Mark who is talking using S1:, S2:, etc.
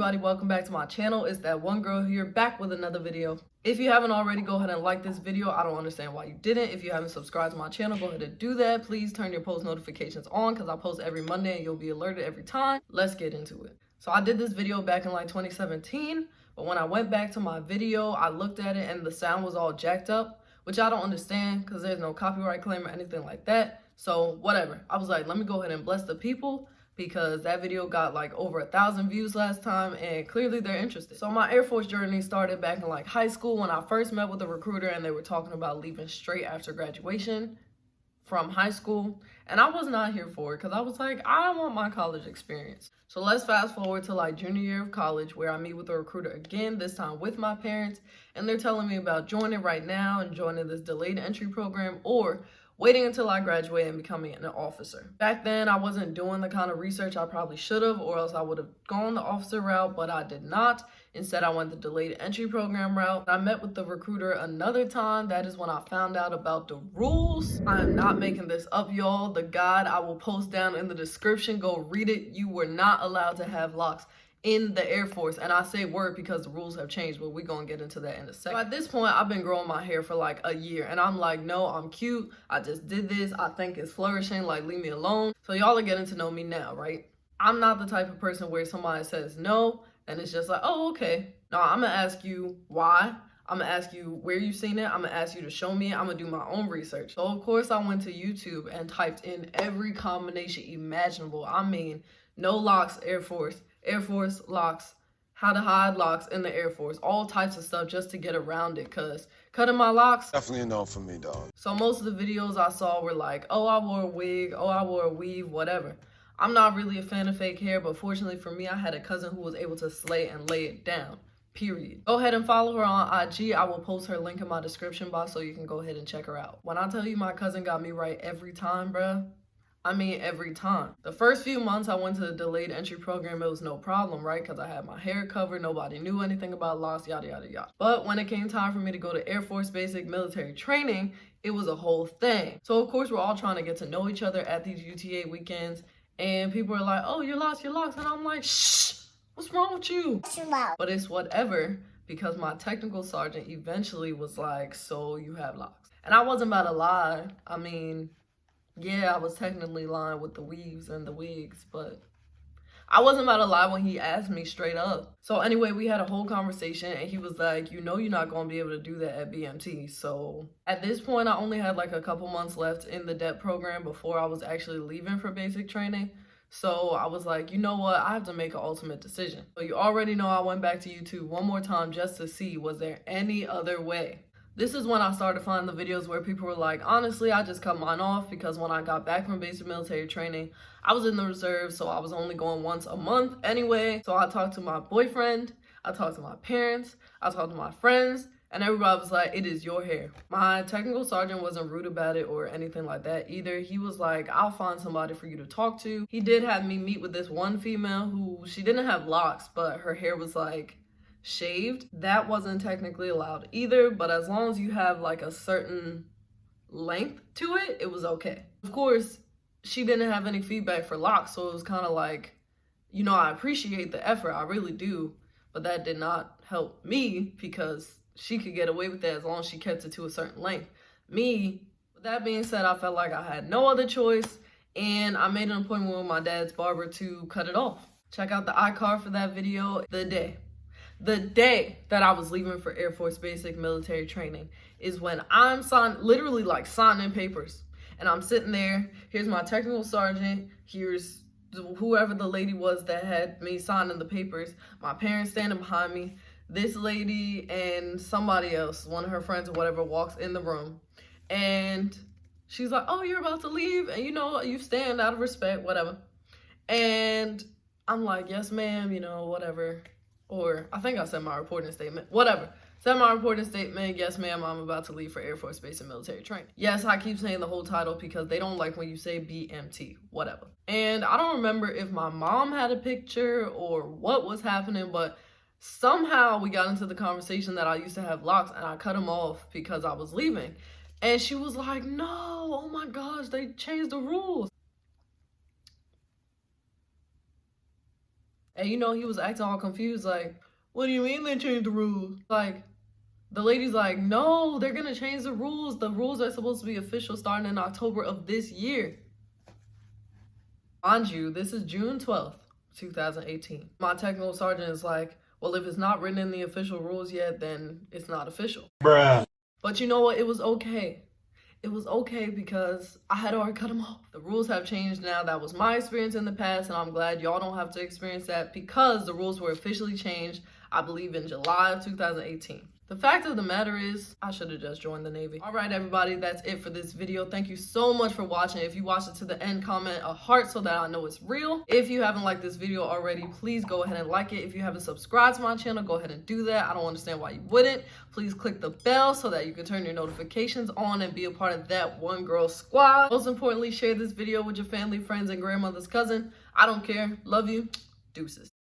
S1: everybody, welcome back to my channel. It's that one girl here, back with another video. If you haven't already, go ahead and like this video. I don't understand why you didn't. If you haven't subscribed to my channel, go ahead and do that. Please turn your post notifications on because I post every Monday and you'll be alerted every time. Let's get into it. So I did this video back in like 2017, but when I went back to my video, I looked at it and the sound was all jacked up, which I don't understand because there's no copyright claim or anything like that. So whatever. I was like, let me go ahead and bless the people, because that video got like over 1,000 views last time and clearly they're interested. So my Air Force journey started back in like high school when I first met with a recruiter and they were talking about leaving straight after graduation from high school. And I was not here for it because I was like, I want my college experience. So let's fast forward to like junior year of college where I meet with a recruiter again, this time with my parents. And they're telling me about joining right now and joining this delayed entry program or waiting until I graduate and becoming an officer. Back then, I wasn't doing the kind of research I probably should have, or else I would have gone the officer route, but I did not. Instead, I went the delayed entry program route. I met with the recruiter another time. That is when I found out about the rules. I am not making this up, y'all. The guide I will post down in the description. Go read it. You were not allowed to have locks in the Air Force, and I say word because the rules have changed, but we're gonna get into that in a second. So at this point, I've been growing my hair for like a year, and I'm like, no, I'm cute. I just did this. I think it's flourishing. Like, leave me alone. So y'all are getting to know me now, right? I'm not the type of person where somebody says no, and it's just like, oh, okay. No, I'm gonna ask you why. I'm gonna ask you where you seen it. I'm gonna ask you to show me. I'm gonna do my own research. So of course, I went to YouTube and typed in every combination imaginable. I mean, no locks, Air Force locks, how to hide locks in the Air Force, all types of stuff just to get around it, because cutting my locks,
S2: definitely a no for me, dog.
S1: So most of the videos I saw were like, oh, I wore a wig, oh, I wore a weave, whatever. I'm not really a fan of fake hair, but fortunately for me, I had a cousin who was able to slay and lay it down, period. Go ahead and follow her on IG. I will post her link in my description box so you can go ahead and check her out. When I tell you my cousin got me right every time, bruh, I mean, every time. The first few months I went to the delayed entry program, it was no problem, right? Because I had my hair covered, nobody knew anything about locks, yada, yada, yada. But when it came time for me to go to Air Force basic military training, it was a whole thing. So of course, we're all trying to get to know each other at these UTA weekends. And people are like, oh, your locks. And I'm like, shh, what's wrong with you? But it's whatever, because my technical sergeant eventually was like, so you have locks. And I wasn't about to lie. I mean, yeah, I was technically lying with the weaves and the wigs, but I wasn't about to lie when he asked me straight up. So anyway, we had a whole conversation and he was like, you know, you're not going to be able to do that at BMT. So at this point, I only had like a couple months left in the DEP program before I was actually leaving for basic training. So I was like, you know what? I have to make an ultimate decision. So you already know I went back to YouTube one more time just to see, was there any other way? This is when I started finding the videos where people were like, honestly, I just cut mine off because when I got back from basic military training, I was in the reserve, so I was only going once a month anyway. So I talked to my boyfriend, I talked to my parents, I talked to my friends, and everybody was like, it is your hair. My technical sergeant wasn't rude about it or anything like that either. He was like, I'll find somebody for you to talk to. He did have me meet with this one female who, she didn't have locks, but her hair was like shaved. That wasn't technically allowed either, but as long as you have like a certain length to it, it was okay. Of course, she didn't have any feedback for locks, so it was kind of like, you know, I appreciate the effort, I really do, but that did not help me because she could get away with that as long as she kept it to a certain length. Me, with that being said, I felt like I had no other choice, and I made an appointment with my dad's barber to cut it off. Check out the iCard for that video. The day that I was leaving for Air Force basic military training is when I'm literally like signing papers. And I'm sitting there, here's my technical sergeant, here's whoever the lady was that had me signing the papers, my parents standing behind me, this lady and somebody else, one of her friends or whatever, walks in the room. And she's like, oh, you're about to leave? And you know, you stand out of respect, whatever. And I'm like, yes, ma'am, you know, whatever. Or I think I said my reporting statement, whatever. Said my reporting statement, yes ma'am, I'm about to leave for Air Force Base and Military Training. Yes, I keep saying the whole title because they don't like when you say BMT, whatever. And I don't remember if my mom had a picture or what was happening, but somehow we got into the conversation that I used to have locks and I cut them off because I was leaving. And she was like, no, oh my gosh, they changed the rules. And you know, he was acting all confused, like, what do you mean they changed the rules? Like, the lady's like, no, they're gonna change the rules. The rules are supposed to be official starting in October of this year. Mind you, this is June 12th, 2018. My technical sergeant is like, well, if it's not written in the official rules yet, then it's not official. Bruh. But you know what? It was okay. It was okay because I had already cut them off. The rules have changed now. That was my experience in the past, and I'm glad y'all don't have to experience that because the rules were officially changed, I believe, in July of 2018. The fact of the matter is, I should have just joined the Navy. All right, everybody, that's it for this video. Thank you so much for watching. If you watched it to the end, comment a heart so that I know it's real. If you haven't liked this video already, please go ahead and like it. If you haven't subscribed to my channel, go ahead and do that. I don't understand why you wouldn't. Please click the bell so that you can turn your notifications on and be a part of that one girl squad. Most importantly, share this video with your family, friends, and grandmother's cousin. I don't care. Love you. Deuces.